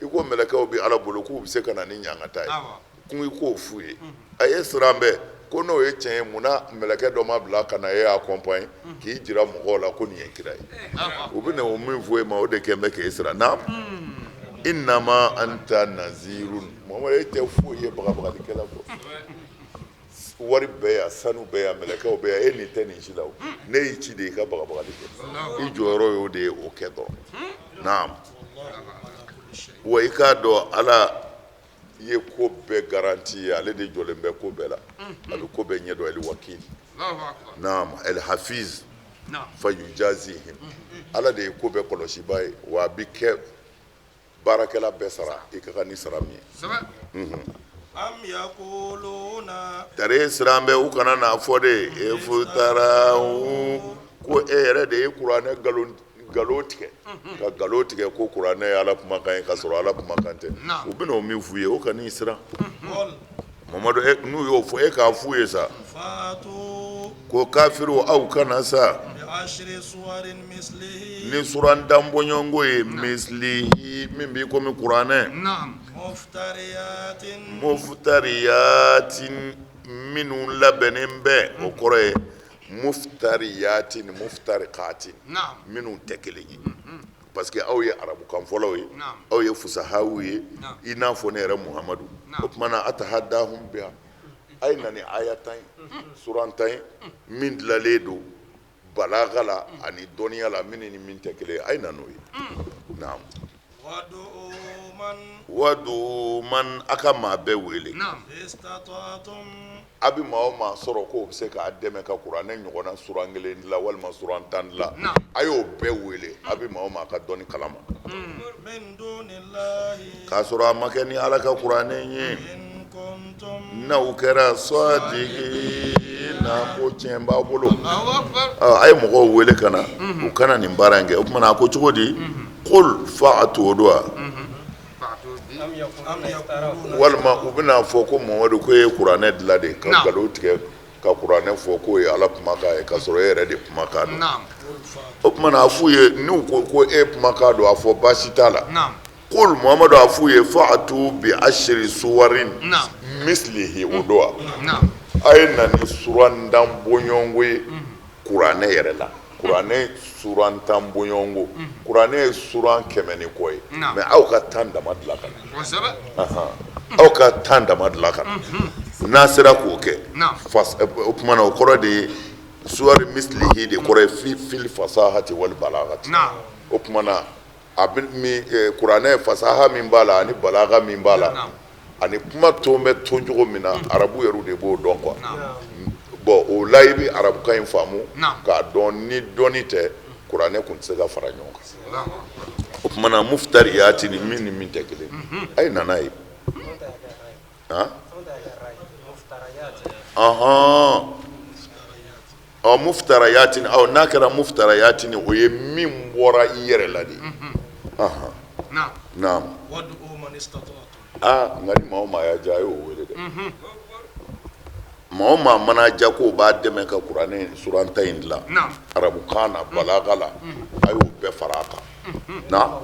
[SPEAKER 1] i ko mɛlɛkɛw bɛ ala bolo k'u bɛ se ka na ni ɲangata ye kun i k'o f'u ye a ye siran bɛɛ ko n'o ye tiɲɛ ye munna mɛlɛkɛ dɔ ma bila ka na e accompagne k'i jira mɔgɔw la ko nin ye kira ye u bɛna o min fɔ e ma o de kɛn bɛ k'e siran na innama anta nazirun mamadu e tɛ foyi ye bagabagalikɛla kɔ wari bɛɛ yan sanu bɛɛ yan mɛlɛkɛw bɛɛ yan e nin tɛ nin si la o ne y'i ci de i ka bagabagali kɛ i jɔyɔrɔ y'o de ye o kɛ dɔrɔn naam wa i k'a dɔn ala ye ko bɛɛ garanti ye ale de jɔlen bɛ ko bɛɛ la a bɛ ko bɛɛ ɲɛdɔn el wakil naam el hafiz fa yujazihim ala de ye ko bɛɛ kɔlɔsiba ye wa a bɛ kɛ baarakɛla bɛɛ sara i ka kan ni sara min ye
[SPEAKER 2] am yaquluna
[SPEAKER 1] tare siran bɛ u kana n'a fɔ de e futarahu ko e yɛrɛ de ye kuranɛ nkalon tigɛ ka nkalon tigɛ ko kuranɛ ye ala kumakan ye ka sɔrɔ ala kumakan tɛ u bɛna o min f'u ye o kan'i siran mamadu n'u y'o fɔ e k'a f'u ye sa
[SPEAKER 2] fatu
[SPEAKER 1] ko kafiru aw kana sa
[SPEAKER 2] bi ashri suwarin mislihi
[SPEAKER 1] ni suran danbɔɲɔngo ye mislihi min b'i komi kuranɛ
[SPEAKER 3] نعم
[SPEAKER 1] muftariyatin minnu labɛnnen bɛ o kɔrɔ ye muftariyatin muftarikatin
[SPEAKER 3] نعم
[SPEAKER 1] minnu tɛ kelen ye parce que aw ye arabukan fɔlaw ye aw ye fusahaw ye i n'a fɔ ne yɛrɛ muhamadu o tumana atahadahum biha a ye na ni aya 10 suran 10 min dilalen don balaga la ani dɔnniya la min ni min tɛ kelen ye a ye na n'o ye naam wadu man a ka maa bɛɛ wele
[SPEAKER 3] نعم
[SPEAKER 2] istata'tum
[SPEAKER 1] a bɛ maa o maa sɔrɔ k'o bɛ se k'a dɛmɛ ka kuranɛ ɲɔgɔnna suran 1 dilan walima suran 10 dilan a y'o bɛɛ wele a bɛ maa o maa ka dɔnni kalama
[SPEAKER 2] min dunillahi
[SPEAKER 1] k'a sɔrɔ a ma kɛ ni ala ka kuranɛ ye
[SPEAKER 2] in kuntum
[SPEAKER 1] n'aw kɛra sɔdiki n'a ko tiɲɛ b'a bolo
[SPEAKER 3] الله أكبر
[SPEAKER 1] a ye mɔgɔw wele ka na u kana nin baara in kɛ o tumana a ko cogo di qul fa'atu o don wa
[SPEAKER 3] فأتوا به
[SPEAKER 2] am yaquluna
[SPEAKER 1] walima u bɛna fɔ ko mamadu ko e ye kuranɛ dilan de ka nkalon tigɛ ka kuranɛ fɔ k'o ye ala kumakan ye ka sɔrɔ e yɛrɛ de kumakan don
[SPEAKER 3] نعم
[SPEAKER 1] o tumana a f'u ye n'u ko e kumakan don a fɔ baasi t'a la
[SPEAKER 3] نعم
[SPEAKER 1] qul mamadu a f'u ye fa'atu bi ashri suwarin
[SPEAKER 3] نعم
[SPEAKER 1] mislihi o don wa
[SPEAKER 3] نعم
[SPEAKER 1] ay nani surandan bonyongo kuranɛ yɛrɛ la kuranɛ surantan bonyongo kuranɛ suran kɛmɛ ni kɔ ye mais aw ka 10 dama dilan ka na aw ka 10 dama dilan ka na n'a sera k'o kɛ o tuma na o kɔrɔ de ye suwari mislihi de kɔrɔ ye fil fasahati wal balagati o tuma na a bɛ kuranɛ fasaha min b'a la ani balaga min b'a la ani kuma tɔn bɛ tɔn cogo min na arabu yɛrɛ de b'o dɔn quoi bon o la i bɛ arabukan in faamu k'a dɔn ni dɔnni tɛ kuranɛ tun tɛ se ka fara ɲɔgɔn kan o tuma na muftariyati ni min tɛ kelen a ye nana ye muftarayati n'a kɛra muftarayati o ye min bɔra i yɛrɛ la de naam nka ni maa o maa y'a diya a y'o wele dɛ maa o maa mana diya k'o b'a dɛmɛ ka kuranɛ suranta in dilan arabukan na balaga la a y'o bɛɛ fara a kan na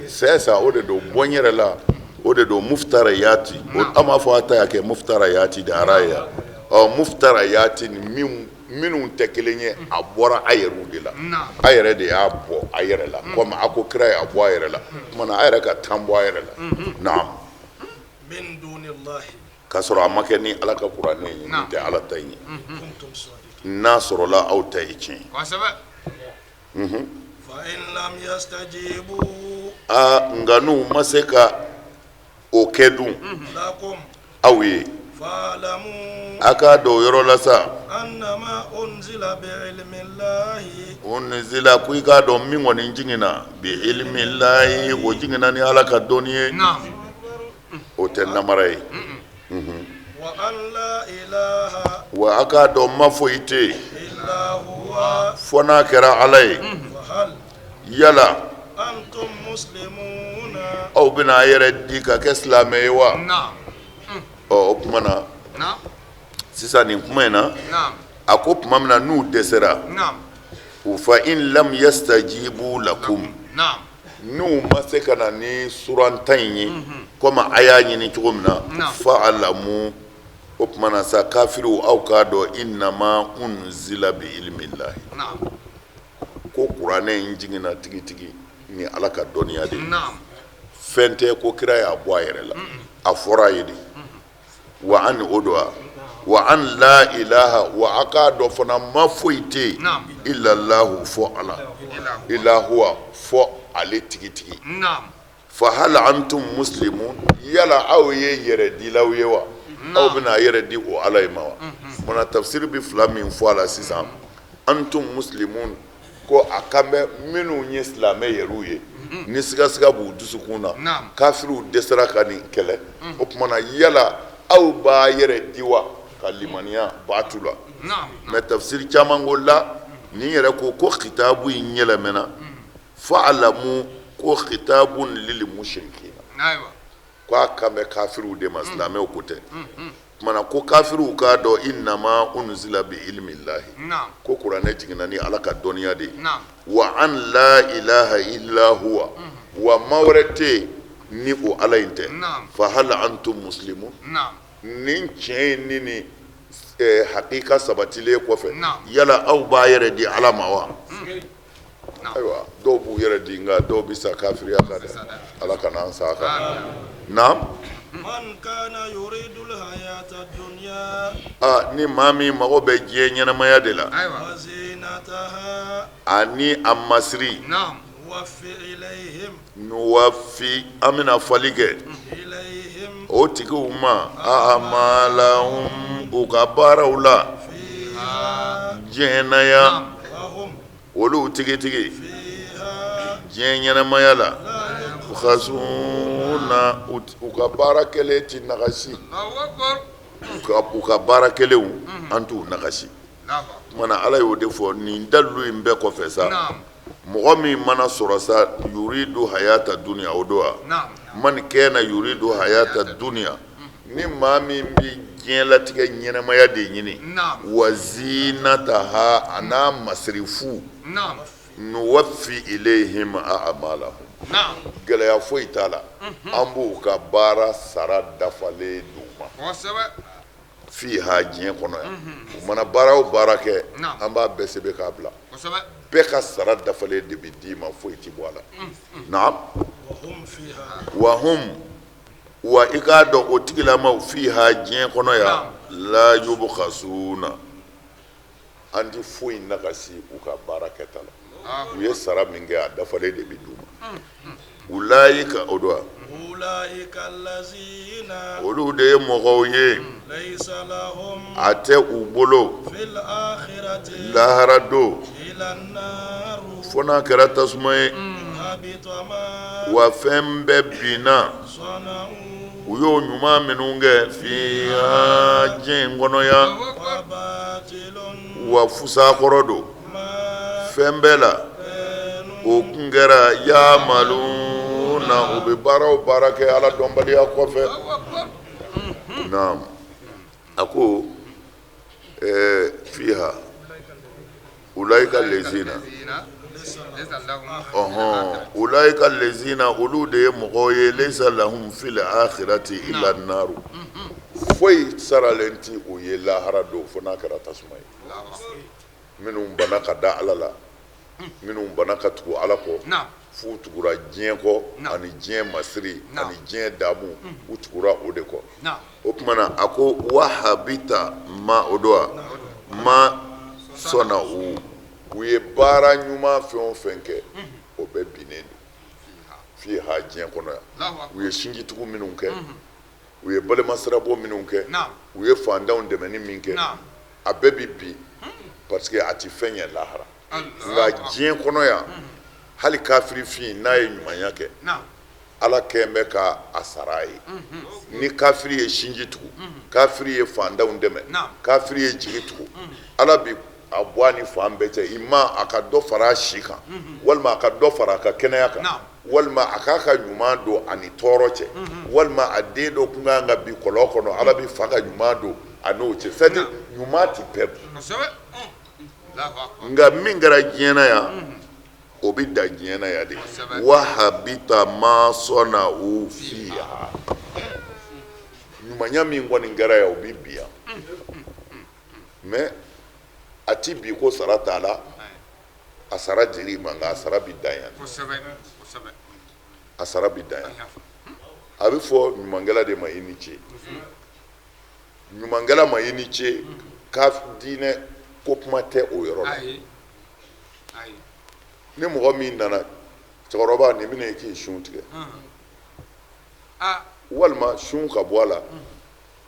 [SPEAKER 1] c'est ça o de don bɔ n yɛrɛ la o de don muftarayati an b'a fɔ a ta y'a kɛ muftarayati de ara ye muftarayati ni minnu tɛ kelen ye a bɔra a yɛrɛw de la a yɛrɛ de y'a bɔ a yɛrɛ la komi a ko kira y'a bɔ a yɛrɛ la kumana a yɛrɛ ka 10 bɔ a yɛrɛ la naam k'a sɔrɔ a ma kɛ ni ala ka kuranɛ ye nin tɛ ala ta ye n'a sɔrɔla aw ta ye tiɲɛ nka n'u ma se ka o kɛ dun aw ye a k'a dɔn o yɔrɔ la sa unzila ko i k'a dɔn min kɔni jiginna bi ilmillahi o jiginna ni ala ka dɔnni ye o tɛ namara ye wa a k'a dɔn ma foyi tɛ yen fo n'a kɛra ala ye yala aw bɛna a yɛrɛ di ka kɛ silamɛ ye wa o tuma na sisan nin kuma in na a ko tuma min na n'u dɛsɛra u fa in lam yastajibu lakum n'u ma se ka na ni suranta in ye komi a y'a ɲini cogo min na fa alamu o tuma na sa kafiriw aw k'a dɔn innama unzila bi ilmillahi ko kuranɛ in jiginna tigitigi ni ala ka dɔnniya de fɛn tɛ ko kira y'a bɔ a yɛrɛ la a fɔra a ye de wa an o don wa an la ilaha wa a k'a dɔn fana ma foyi tɛ yen illallahu fɔ ala ilahuwa fɔ ale tigitigi fa hal antum muslimun yala aw ye yɛrɛdilaw ye wa aw bɛna yɛrɛ di o ala ye ma wa mana tafsiri bɛ fila min fɔ a la sisan antum muslimun ko a kan bɛ minnu ye silamɛ yɛrɛw ye ni sigasiga b'u dusukun na kafiriw dɛsɛra ka nin kɛlɛ o tuma na yala aw b'a yɛrɛ di wa ka limaniya baatu la mais tafsiri caman ko la ni yɛrɛ ko khitabu in yɛlɛmɛna fa alamu ko khitabun lil mushrikin ko a kan bɛ kafiriw de ma silamɛw ko tɛ mana ko kafiriw k'a dɔn innama unzila bi ilmillahi ko kuranɛ jiginna ni ala ka dɔnniya de wa an la ilaha illa huwa wa ma wɛrɛ tɛ ni o ala in tɛ fa hal antum muslimun nin tiɲɛ ni ni hakika sabatilen kɔfɛ yala aw b'a yɛrɛ di ala ma wa ayiwa dɔw b'u yɛrɛ di nka dɔw bɛ sa kafiriya kan dɛ ala ka n'an sa kan naam
[SPEAKER 2] man kana yuridu alhayata ad-dunya
[SPEAKER 1] ni maa min mago bɛ diɲɛ ɲɛnamaya de la
[SPEAKER 2] wa zinataha
[SPEAKER 1] ani a masiri
[SPEAKER 2] nuwaffi ilayhim
[SPEAKER 1] nuwaffi an bɛna fali kɛ o tigiw ma a'malahum u ka baaraw la diɲɛnaya olu tigitigi diɲɛ ɲɛnamaya la khasuna u ka baara kɛlen ti nagasi u ka baara kɛlenw an t'u nagasi mana ala y'o de fɔ nin dalilu in bɛɛ kɔfɛ sa mɔgɔ min mana sɔrɔ sa yuridu hayata dunya o do wa man kana yuridu hayata dunya ni maa min bi diɲɛlatigɛ ɲɛnamaya de ɲini wa zinataha a n'a masirifu nuwaffi ilayhim a'malahum gɛlɛya foyi t'a la an b'u ka baara sara dafalen d'u ma fiha diɲɛ kɔnɔ yan u mana baara o baara kɛ an b'a bɛɛ sɛbɛn k'a bila bɛɛ ka sara dafalen de bɛ d'i ma foyi tɛ bɔ a la naam wa i k'a dɔn o tigilamaw fiha diɲɛ kɔnɔ yan la yubkhasuna an ti foyi nakasi u ka baara kɛta la u ye sara min kɛ a dafalen de bɛ d'u ma ulayika o don
[SPEAKER 2] ulaika allazina
[SPEAKER 1] olu de ye mɔgɔw ye
[SPEAKER 2] laysa lahum
[SPEAKER 1] a tɛ u bolo
[SPEAKER 2] fil akhirati
[SPEAKER 1] lahara don
[SPEAKER 2] ila naru
[SPEAKER 1] fo n'a kɛra tasuma ye
[SPEAKER 2] habita ma
[SPEAKER 1] wa fɛn bɛɛ binna
[SPEAKER 2] sana'u
[SPEAKER 1] u y'o ɲuman minnu kɛ fiha diɲɛ in kɔnɔ yan
[SPEAKER 2] wa batilun
[SPEAKER 1] wa fusakɔrɔ don
[SPEAKER 2] ma
[SPEAKER 1] fɛn bɛɛ la o kun kɛra yamaluna u bɛ baara o baara kɛ ala dɔnbaliya kɔfɛ naam a ko fiha ulayika lezina ulayika lezina olu de ye mɔgɔw ye laysa lahum fil akhirati illa naru foyi saralen ti o ye lahara don fo n'a kɛra tasuma ye minnu bana ka da ala la minnu bana ka tugu ala kɔ f'u tugura diɲɛ kɔ ani diɲɛ masiri ani diɲɛ damu u tugura o de kɔ o tumana a ko wahabita ma o don ma sɔnna u ye baara ɲuman fɛn o fɛn kɛ o bɛɛ binnen don fiha diɲɛ kɔnɔ yan u ye sinjitugu minnu kɛ u ye balimasirabɔ minnu kɛ u ye fantanw dɛmɛni min kɛ a bɛɛ bi bin parce que a ti fɛn ɲɛ lahara nka diɲɛ kɔnɔ yan hali kafirifin n'a ye ɲumanya kɛ ala kɛn bɛ ka a sara a ye ni kafiri ye sinji tugu kafiri ye fantanw dɛmɛ kafiri ye jigi tugu ala bi a bɔ a ni fan bɛɛ cɛ ima a ka dɔ fara a si kan walima a ka dɔ fara a ka kɛnɛya kan walima a k'a ka ɲuman don a ni tɔɔrɔ cɛ walima a den dɔ kun kan ka bi kɔlɔn kɔnɔ ala bi fa ka ɲuman don a n'o cɛ c'est à dire ɲuman ti perdre nka min kɛra diɲɛ na yan o bi da diɲɛ na yan de wahabita ma sɔnna u fiha ɲumanya min kɔni kɛra yan o bi bi yan mais a ti bi ko sara t'a la a sara dir'i ma nka a sara bi dan yan a sara bi dan yan a bɛ fɔ ɲumankɛla de ma i ni ce ɲumankɛla ma i ni ce ka diinɛ ko kuma tɛ o yɔrɔ la ni mɔgɔ min nana cɛkɔrɔba nin bɛna i k'i sun tigɛ walima sun ka bɔ a la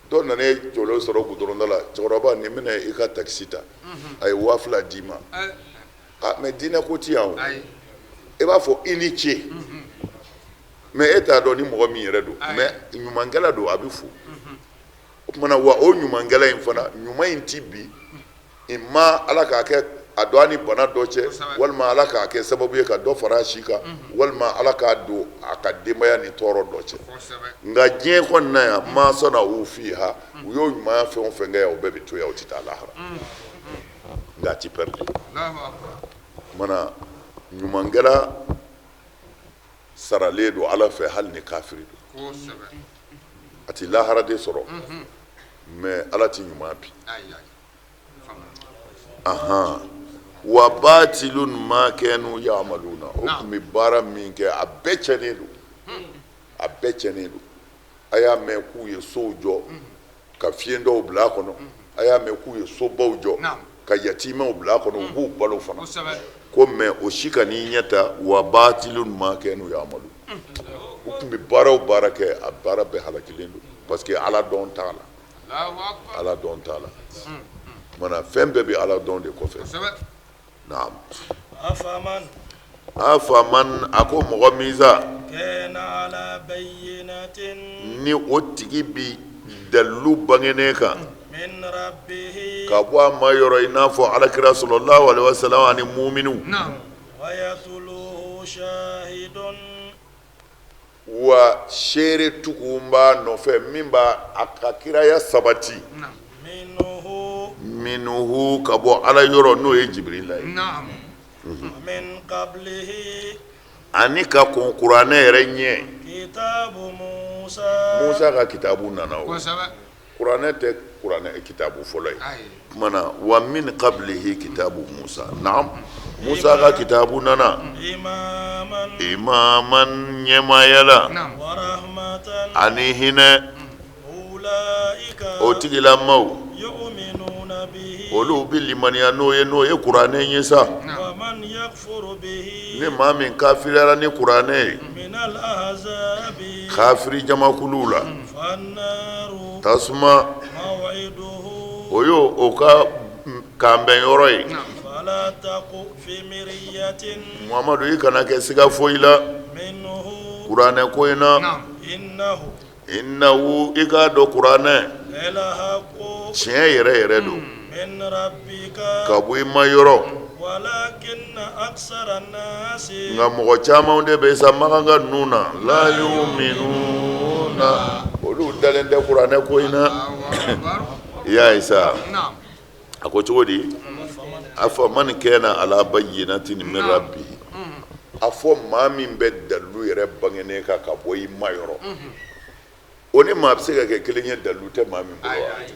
[SPEAKER 1] dɔ nana e jɔlen sɔrɔ gudɔrɔnda la cɛkɔrɔba nin bɛna i ka takisi ta a ye 2000 d'i ma mais diinɛ ko ti yan o i b'a fɔ i ni ce mais e t'a dɔn ni mɔgɔ min yɛrɛ don mais ɲumankɛla don a bɛ fo o tumana wa o ɲumankɛla in fana ɲuman in ti bi i ma ala k'a kɛ a don a ni bana dɔ cɛ walima ala k'a kɛ sababu ye ka dɔ fara a si kan walima ala k'a don a ka denbaya ni tɔɔrɔ dɔ cɛ nka diɲɛ kɔnɔna yan ma sɔnna u fiha u y'o ɲumanya fɛn o fɛn kɛ yan o bɛɛ bɛ to yan o tɛ taa lahara nka a ti pɛridi o tumana ɲumankɛla saralen don ala fɛ hali ni kafiri don a ti lahara de sɔrɔ mais ala ti ɲuman bi wa batilun ma kanu ya'maluna o tun bɛ baara min kɛ a bɛɛ cɛnnen don a bɛɛ cɛnnen don a y'a mɛn k'u ye sow jɔ ka fiɲɛ dɔw bila a kɔnɔ a y'a mɛn k'u ye sobaw jɔ ka yatimɛw bila a kɔnɔ u b'u balo fana ko mais o si ka n'i ɲɛ ta wa batilun ma kanu ya'malu u tun bɛ baara o baara kɛ a baara bɛɛ halakilen don parce que ala dɔn t'a la ala dɔn t'a la mana fɛn bɛɛ bɛ ala dɔn de kɔfɛ naam afaman a ko mɔgɔ min sa ni o tigi bi dalilu bangenen kan ka bɔ a ma yɔrɔ i n'a fɔ alakira sallallahu alaihi wasallam ani muminu wa seere tugu b'a nɔfɛ min b'a a ka kiraya sabati minuhu ka bɔ ala yɔrɔ n'o ye Jibrila ye ani ka kon kuranɛ yɛrɛ ɲɛ
[SPEAKER 2] kitabu Musa
[SPEAKER 1] Musa ka kitabu nana o
[SPEAKER 3] kosɛbɛ
[SPEAKER 1] kuranɛ tɛ kuranɛ kitabu fɔlɔ ye
[SPEAKER 3] ayi
[SPEAKER 1] kumana wa min qablihi kitabu Musa naam Musa ka kitabu nana imaman ɲɛmayala
[SPEAKER 3] naam
[SPEAKER 2] wa rahmatan
[SPEAKER 1] ani hinɛ
[SPEAKER 2] ulaika
[SPEAKER 1] o tigilamaw
[SPEAKER 2] yu'minuna bihi
[SPEAKER 1] olu bi limaniya n'o ye kuranɛ ye sa
[SPEAKER 2] wa man yakfuru bihi
[SPEAKER 1] ni maa min kafiriyara ni kuranɛ ye
[SPEAKER 2] min al-ahzabi
[SPEAKER 1] kafiri jamakulu la
[SPEAKER 2] fannaru
[SPEAKER 1] tasuma
[SPEAKER 2] maw'iduhu
[SPEAKER 1] o yo o ka kanbɛn yɔrɔ ye
[SPEAKER 2] fala taqu fi miryatin
[SPEAKER 1] Muhamadu i kana kɛ siga foyi la
[SPEAKER 2] minhu
[SPEAKER 1] kuranɛ ko in na
[SPEAKER 3] naam
[SPEAKER 2] innahu
[SPEAKER 1] innahu i k'a dɔn kuranɛ
[SPEAKER 2] lahaqqu
[SPEAKER 1] tiɲɛ yɛrɛ yɛrɛ don
[SPEAKER 2] min rabbika
[SPEAKER 1] ka bɔ i ma yɔrɔ
[SPEAKER 2] walakinna aksara an-nasi
[SPEAKER 1] nka mɔgɔ caman de bɛ sa makan ka ninnu na la yu'minuna olu dalen tɛ kuranɛ ko in na
[SPEAKER 3] Allahu akbar
[SPEAKER 1] i y'a ye sa
[SPEAKER 3] naam
[SPEAKER 1] a ko cogo di a fɔ man kana ala bayyinatin min rabbi a fɔ maa min bɛ dalilu yɛrɛ bangenen kan ka bɔ i ma yɔrɔ o ni maa bɛ se ka kɛ kelen ye dalilu tɛ maa min bolo
[SPEAKER 3] ayi
[SPEAKER 1] wa
[SPEAKER 3] ayi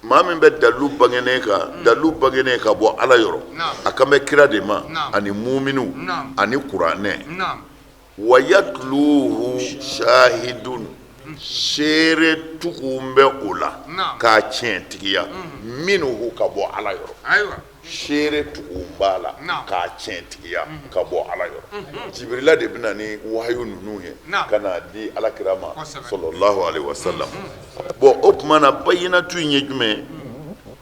[SPEAKER 1] maa min bɛ dalilu bangenen kan dalilu bangenen ka bɔ ala yɔrɔ a kan bɛ kira de ma ani muminu ani kuranɛ
[SPEAKER 3] naam
[SPEAKER 1] wa yatluhu shahidun seere tugun bɛ o la k'a tiɲɛ tigiya minnu ka bɔ ala yɔrɔ
[SPEAKER 3] ayiwa
[SPEAKER 1] seere tugun b'a la k'a tiɲɛ tigiya ka bɔ ala yɔrɔ jibirila de bɛna ni wahayu ninnu ye ka n'a di alakira ma sallallahu alaihi wasallam bɔn o tuma na bayinatu in ye jumɛn ye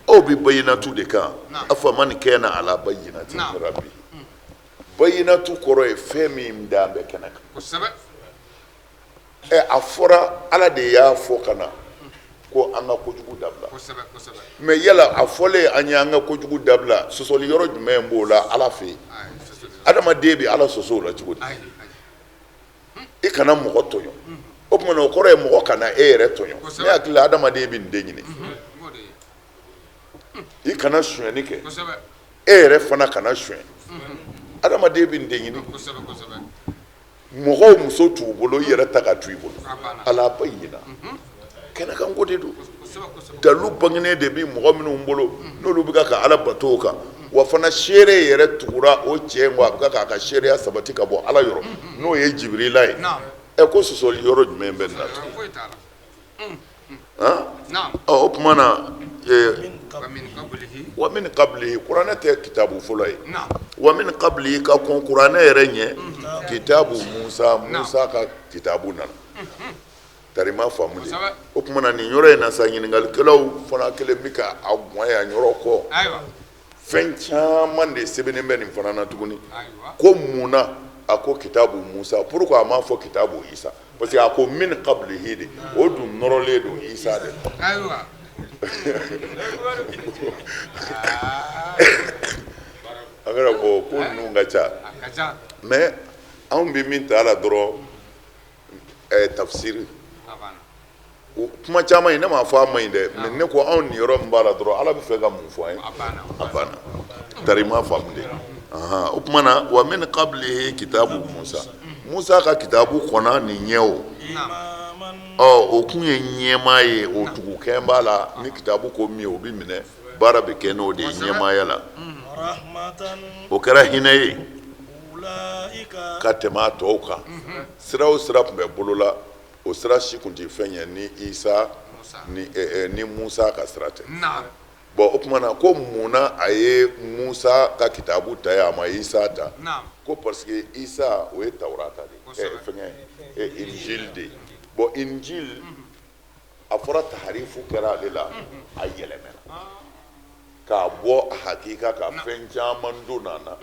[SPEAKER 1] aw bɛ bayinatu de kan afaman kana ala bayinati min rabbi bayinatu kɔrɔ ye fɛn min d'an bɛ kɛnɛ kan
[SPEAKER 3] kosɛbɛ
[SPEAKER 1] a fɔra ala de y'a fɔ ka na ko an ka kojugu dabila
[SPEAKER 3] kosɛbɛ kosɛbɛ
[SPEAKER 1] mɛ yala a fɔlen an ye an ka kojugu dabila sɔsɔli yɔrɔ jumɛn b'o la ala fɛ yen
[SPEAKER 3] ayi sɔsɔli
[SPEAKER 1] adamaden bɛ ala sɔsɔ o la cogo di
[SPEAKER 3] ayi
[SPEAKER 1] i kana mɔgɔ tɔɲɔ o tuma na o kɔrɔ ye mɔgɔ kana e yɛrɛ tɔɲɔ ne hakili la adamaden bɛ nin den ɲini
[SPEAKER 3] o de ye
[SPEAKER 1] i kana sonyɛni kɛ
[SPEAKER 3] kosɛbɛ
[SPEAKER 1] e yɛrɛ fana kana sonyɛ adamaden bɛ nin den ɲini
[SPEAKER 3] kosɛbɛ kosɛbɛ
[SPEAKER 1] mɔgɔw muso t'u bolo i yɛrɛ ta ka to i bolo
[SPEAKER 3] a banna
[SPEAKER 1] ala ba yina kɛnɛkanko de don
[SPEAKER 3] kosɛbɛ kosɛbɛ
[SPEAKER 1] dalu bangenen de bi mɔgɔ minnu bolo n'olu bɛ ka ala bato o kan wa fana seere yɛrɛ tugura o cɛ in kɔ a bɛ k'a ka seereya sabati ka bɔ ala yɔrɔ n'o ye jibirila ye
[SPEAKER 3] naam
[SPEAKER 1] ɛ ko sɔsɔli yɔrɔ jumɛn bɛ nin na tugun
[SPEAKER 3] foyi t'a la
[SPEAKER 1] han
[SPEAKER 3] naam
[SPEAKER 1] o tuma na
[SPEAKER 3] wa min qablihi
[SPEAKER 1] wa min qablihi kuranɛ tɛ kitabu fɔlɔ ye
[SPEAKER 3] naam
[SPEAKER 1] wa min qablihi ka kɔn kuranɛ yɛrɛ ɲɛ kitabu musa ka kitabu nana tarima faamu de o tuma na nin yɔrɔ in na sa ɲininkalikɛlaw fana kelen bɛ ka a ŋɔnya yɔrɔ kɔ
[SPEAKER 3] ayiwa
[SPEAKER 1] fɛn caman de sɛbɛnnen bɛ nin fana na tuguni
[SPEAKER 3] ayiwa
[SPEAKER 1] ko mun na a ko kitabu musa pourquoi a m'a fɔ kitabu isa parce que a ko min qablihi de o dun nɔrɔlen don isa de la
[SPEAKER 3] ayiwa
[SPEAKER 1] an kana bɔ ko ninnu ka ca
[SPEAKER 3] a ka ca
[SPEAKER 1] mais anw bɛ min ta a la dɔrɔn tafsiri
[SPEAKER 3] a banna
[SPEAKER 1] kuma caman in ne m'a fɔ a ma ɲi dɛ mais ne ko anw nin yɔrɔ min b'a la dɔrɔn ala bɛ fɛ ka mun fɔ an ye
[SPEAKER 3] a banna
[SPEAKER 1] a banna tari ma faamu de o tuma na wa min qablihi kitabu musa ka kitabu kɔnna nin ɲɛ o o kun ye ɲɛmaa ye o tugukɛn b'a la ni kitabu ko min o bɛ minɛ baara bɛ kɛ n'o de ye ɲɛmaaya la o kɛra hinɛ ye ka tɛmɛ a tɔw kan sira o sira tun bɛ bolola o sira si tun tɛ fɛn ye ni isa ni musa ka sira tɛ
[SPEAKER 3] naam
[SPEAKER 1] bɔn o tuma na ko munna a ye musa ka kitabu ta ye a ma isa ta
[SPEAKER 3] naam
[SPEAKER 1] ko parce que isa o ye tawurata de fɛngɛ injil de bɔn injil a fɔra taharifu kɛra ale la a yɛlɛmɛna k'a bɔ a hakika ka fɛn caman don a la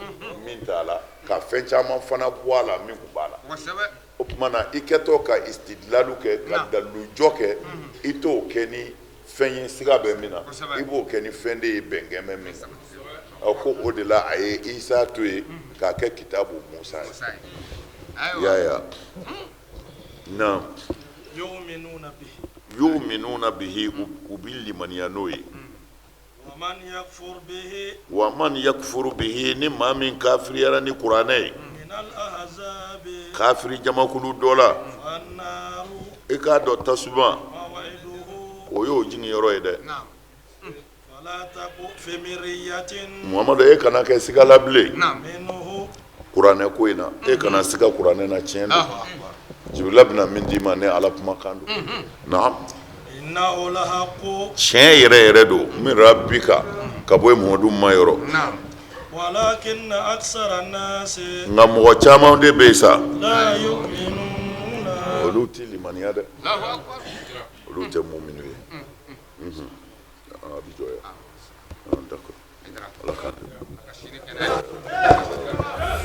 [SPEAKER 1] min t'a la ka fɛn caman fana bɔ a la min tun b'a la
[SPEAKER 3] kosɛbɛ
[SPEAKER 1] o tuma na i kɛtɔ ka istidlalu kɛ ka dalilujɔ kɛ i t'o kɛ ni fɛn ye siga bɛ min na i b'o kɛ ni fɛn de ye bɛnkɛ bɛ min na ko o de la a ye isa to yen k'a kɛ kitabu musa ye yaya na yu'minuna bihi u bɛ limaniya n'o ye wa man yakfuru bihi ni maa min kafiriyara ni kuranɛ ye
[SPEAKER 2] من الأحزاب
[SPEAKER 1] kafiri jamakulu dɔ la
[SPEAKER 2] فالنار
[SPEAKER 1] i k'a dɔn tasuma
[SPEAKER 2] موعده
[SPEAKER 1] o y'o jigin yɔrɔ ye dɛ
[SPEAKER 3] نعم
[SPEAKER 2] فلا تك في مرية
[SPEAKER 1] muhamadu e kana kɛ sigala bilen
[SPEAKER 3] نعم
[SPEAKER 2] منه
[SPEAKER 1] kuranɛ ko in na e kana siga kuranɛ na tiɲɛ
[SPEAKER 3] الله
[SPEAKER 1] don
[SPEAKER 3] أكبر
[SPEAKER 1] jibirila bɛna min d'i ma ne ala kumakan don na
[SPEAKER 2] إنه لحق
[SPEAKER 1] tiɲɛ yɛrɛ yɛrɛ don min rabbika ka bɔ muhamadu ma yɔrɔ
[SPEAKER 3] نعم
[SPEAKER 2] ولكن أكثر الناس
[SPEAKER 1] nka mɔgɔ caman de bɛ yen sa
[SPEAKER 2] لا يؤمنون
[SPEAKER 1] olu tɛ limaniya dɛ
[SPEAKER 3] الله أكبر
[SPEAKER 1] olu tɛ muminu ye a bɛ jɔ yan d'accord ala k'an dɛmɛ
[SPEAKER 3] أشيني كده